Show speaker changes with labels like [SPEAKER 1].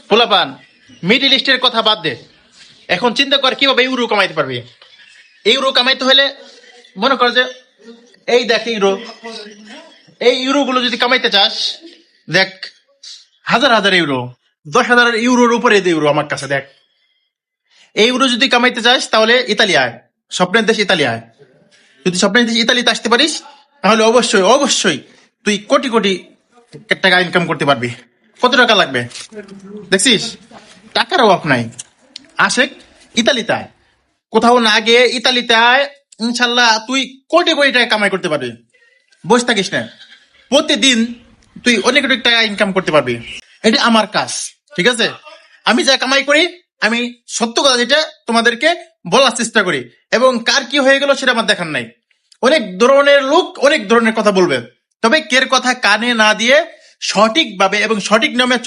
[SPEAKER 1] পোলাপান মিডিল ইস্টের কথা বাদ দে, এখন চিন্তা কর কিভাবে ইউরো কামাইতে পারবি। ইউরো কামাইতে হলে মনে কর যে এই দেখ ইউরো, এই ইউরো গুলো যদি কামাইতে চাস, দেখ হাজার হাজার ইউরো, 10,000 ইউরোর উপরে ইউরো আমার কাছে। দেখ এই ইউরো যদি কামাইতে চাস তাহলে ইতালি আয়, স্বপ্নের দেশ ইতালি আয়। যদি স্বপ্নের দেশ ইতালিতে আসতে পারিস তাহলে অবশ্যই অবশ্যই তুই কোটি কোটি টাকা ইনকাম করতে পারবি। কত টাকা লাগবে দেখছিস? টাকার অভাব নাই। আশেক ইতালিতে আয়, কোথাও না গিয়ে ইতালিতে আয়, ইনশাল্লাহ তুই কোটি কোটি টাকা কামাই করতে পারবি। বসে থাকিস না, প্রতিদিন তুই অনেক অনেক টাকা ইনকাম করতে পারবি। এটা আমার কাজ, ঠিক আছে? আমি যা কামাই করি আমি সত্য কথা যেটা তোমাদেরকে বলার চেষ্টা করি, এবং কার কি হয়ে গেল সেটা আমার দেখার নাই। অনেক ধরনের লোক অনেক ধরনের কথা বলবে, তবে কের কথা কানে না দিয়ে সঠিকভাবে এবং সঠিক নিয়মে